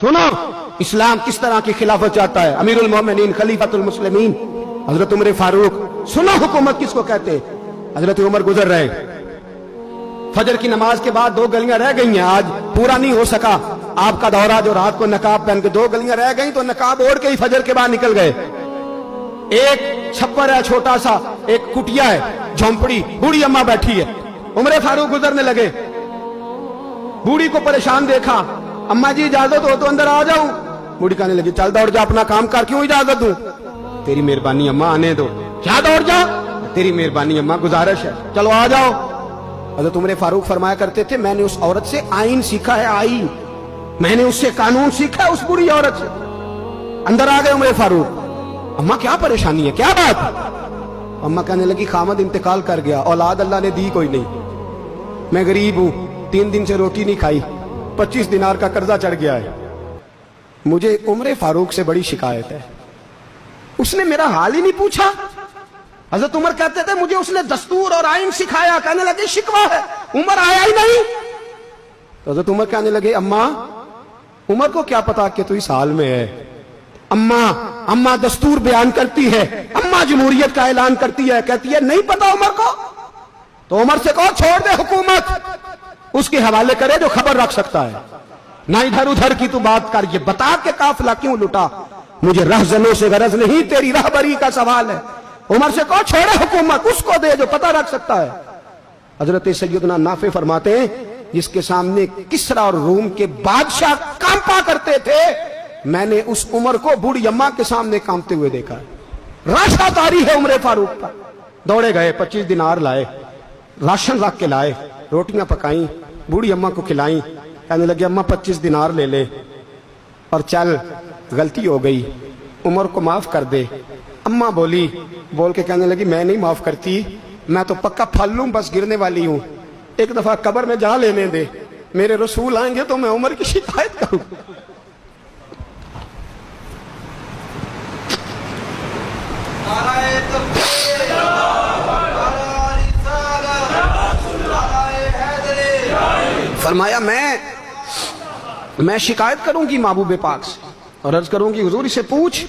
सुनो इस्लाम किस तरह की खिलाफत चाहता है। अमीरुल मोमिनीन खलीफतुल मुस्लिमीन हजरत उमर फारूक। सुनो हुकूमत किसको कहते हैं। हजरत उमर गुजर रहे, फजर की नमाज के बाद 2 गलियां रह गई हैं, आज पूरा नहीं हो सका आपका दौरा, जो रात को नकाब पहन के 2 गलियां रह गई तो नकाब ओढ़ के ही फजर के बाद निकल गए। एक छप्पर है छोटा सा, एक कुटिया है, झोंपड़ी, बूढ़ी अम्मा बैठी है। उमर फारूक गुजरने लगे, बूढ़ी को परेशान देखा, अम्मा जी इजाजत हो तो अंदर आ जाऊं। बूढ़ी कहने लगी चल दौड़ जा, अपना काम कर, क्यों इजाजत दूं। तेरी मेहरबानी अम्मा, आने दो। क्या दौड़ जा, तेरी मेहरबानी अम्मा, गुजारिश है, चलो आ जाओ। हज़रत उमर फारूक फरमाया करते थे, मैंने उस औरत से आईन सीखा है, आईन, मैंने उससे कानून सीखा है, उस बुरी औरत से। अंदर आ गए उमर फारूक, अम्मा क्या परेशानी है, क्या बात। अम्मा कहने लगी खामद इंतकाल कर गया, औलाद अल्लाह ने दी कोई नहीं, मैं गरीब हूं, 3 दिन से रोटी नहीं खाई, 25 दिनार का कर्जा चढ़ गया है, मुझे उमर फारूक से बड़ी शिकायत है। उसने मेरा हाल ही नहीं पूछा। हजरत उमर कहते थे मुझे उसने दस्तूर और आइन सिखाया। कहने लगे शिकवा है, उमर आया ही नहीं। तो हजरत उमर कहने लगे अम्मा, उमर को क्या पता कि तू इस हाल में है। अम्मा दस्तूर बयान करती है, अम्मा जमहूरियत का ऐलान करती है, कहती है नहीं पता उमर को। तो उमर से कहो छोड़ दे हुकूमत, उसके हवाले करे जो खबर रख सकता है, ना इधर उधर की तू बात कर। ये बता के काफिला क्यों लुटा, मुझे रहजनों से गरज नहीं, तेरी रहबरी का सवाल है। उमर से कहो छोड़े हुकूमत, उसको दे जो पता रख सकता है। हजरत सैयदना नाफे फरमाते हैं, जिसके सामने किसरा और रूम के बादशाह कांपा करते थे, मैंने उस उमर को बूढ़ी अम्मा के सामने कांपते हुए देखा है। राशादारी है उमर फारूक का। दौड़े गए, 25 दिनार लाए, राशन रख के लाए, रोटियां पकाई, बूढ़ी अम्मा को खिलाई। कहने लगे अम्मा 25 दिनार ले ले और चल, गलती हो गई, उमर को माफ कर दे। अम्मा बोल के कहने लगी मैं नहीं माफ करती, मैं तो पक्का फल लूं, बस गिरने वाली हूं, एक दफा कब्र में जा लेने दे, मेरे रसूल आएंगे तो मैं उमर की शिकायत करूं। फरमाया मैं शिकायत करूंगी महबूब पाक से और अर्ज करूंगी हुजूर इसे पूछ,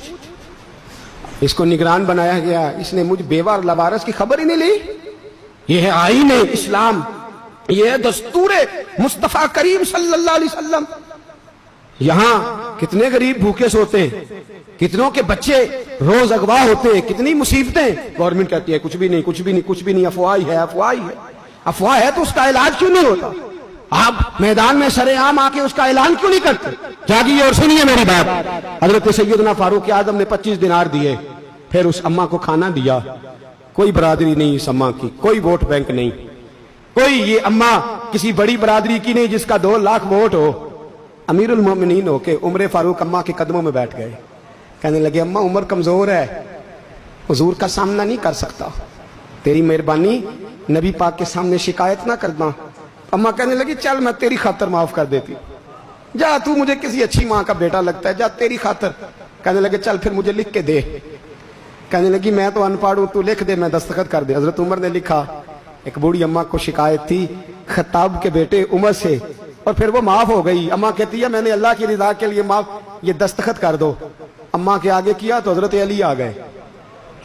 इसको निगरान बनाया गया, इसने मुझ बेवा और लवारस की खबर ही नहीं ली। यह है आईन इस्लाम, यह है दस्तूर मुस्तफा करीम सल्लल्लाहु अलैहि वसल्लम। यहां कितने गरीब भूखे सोते हैं, कितनों के बच्चे रोज अगवा होते हैं, कितनी मुसीबतें। गवर्नमेंट कहती है कुछ भी नहीं, अफवाह है। अफवाह है तो उसका इलाज क्यों नहीं होता। आप मैदान में सरेआम आके उसका ऐलान क्यों नहीं करते। जागिए और सुनिए मेरी बात। हजरत सैयदना फारूक आजम ने 25 दिनार दिए, फिर उस अम्मा को खाना दिया। कोई बरादरी नहीं इस अम्मा की, कोई वोट बैंक नहीं, कोई ये अम्मा किसी बड़ी बरादरी की नहीं जिसका 2 लाख वोट हो। अमीरुल मोमिनीन होके उमर फारूक अम्मा के कदमों में बैठ गए। कहने लगे अम्मा उमर कमजोर है, हुजूर का सामना नहीं कर सकता, तेरी मेहरबानी नबी पाक के सामने शिकायत ना करना। अम्मा कहने लगी चल मैं तेरी खातर माफ कर देती, जा तू मुझे किसी अच्छी माँ का बेटा लगता है, जा तेरी खातर। कहने लगे चल फिर मुझे लिख के दे। कहने लगी मैं तो अनपढ़ हूं, तू लिख दे, मैं दस्तखत कर दे। हजरत उमर ने लिखा। एक बूढ़ी अम्मा को शिकायत थी खत्ताब के बेटे उमर से, और फिर वो माफ हो गई। अम्मा कहती है मैंने अल्लाह की रिजा के लिए माफ, ये दस्तखत कर दो। अम्मा के आगे किया तो हजरत अली आ गए,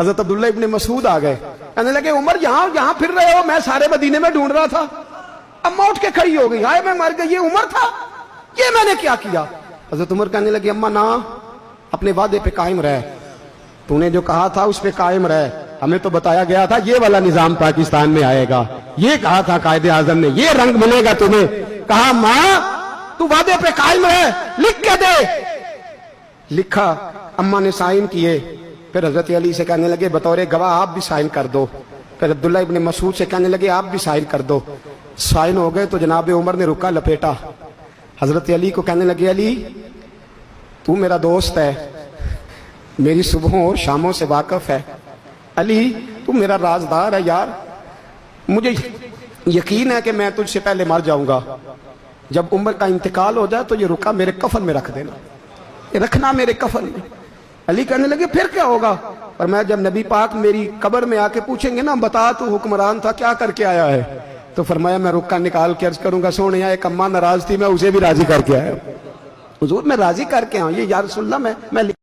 हजरत अब्दुल्ला इब्ने मसूद आ गए। कहने लगे उमर यहाँ फिर रहे हो, मैं सारे मदीने में ढूंढ रहा था। अम्मा उठ के खड़ी हो गई, हाय मैं मर गई, ये उमर था, ये मैंने क्या किया। हजरत उमर कहने लगे अम्मा ना, अपने वादे पे कायम रह, तूने जो कहा था उस पे कायम रह, हमें तो बताया गया था ये वाला निजाम पाकिस्तान में आएगा, ये कहा था कायदे आजम ने, ये रंग मिलेगा तुम्हें। कहा माँ तू वादे पे कायम रह, लिख के दे। लिखा, अम्मा ने साइन किए। फिर हजरत अली से कहने लगे बतौर गवाह आप भी साइन कर दो। फिर अब्दुल्ला इब्ने मसूद से कहने लगे आप भी साइन कर दो। साइन हो गए तो जनाब उमर ने रुका लपेटा। हजरत अली को कहने लगे अली तू मेरा दोस्त है, मेरी सुबहों और शामों से वाकिफ है, अली तू मेरा राजदार है यार, मुझे यकीन है कि मैं तुझसे पहले मर जाऊंगा, जब उमर का इंतकाल हो जाए तो ये रुका मेरे कफन में रख देना, ये रखना मेरे कफन में। अली कहने लगे फिर क्या होगा। और मैं जब नबी पाक मेरी कब्र में आके पूछेंगे ना बता तू हुक्मरान था क्या करके आया है, तो फरमाया मैं रुक्का निकाल के अर्ज करूंगा सोने एक अम्मा नाराज थी मैं उसे भी राजी करके आया। حضور میں راضی کر کے آؤں، یہ یا رسول اللہ میں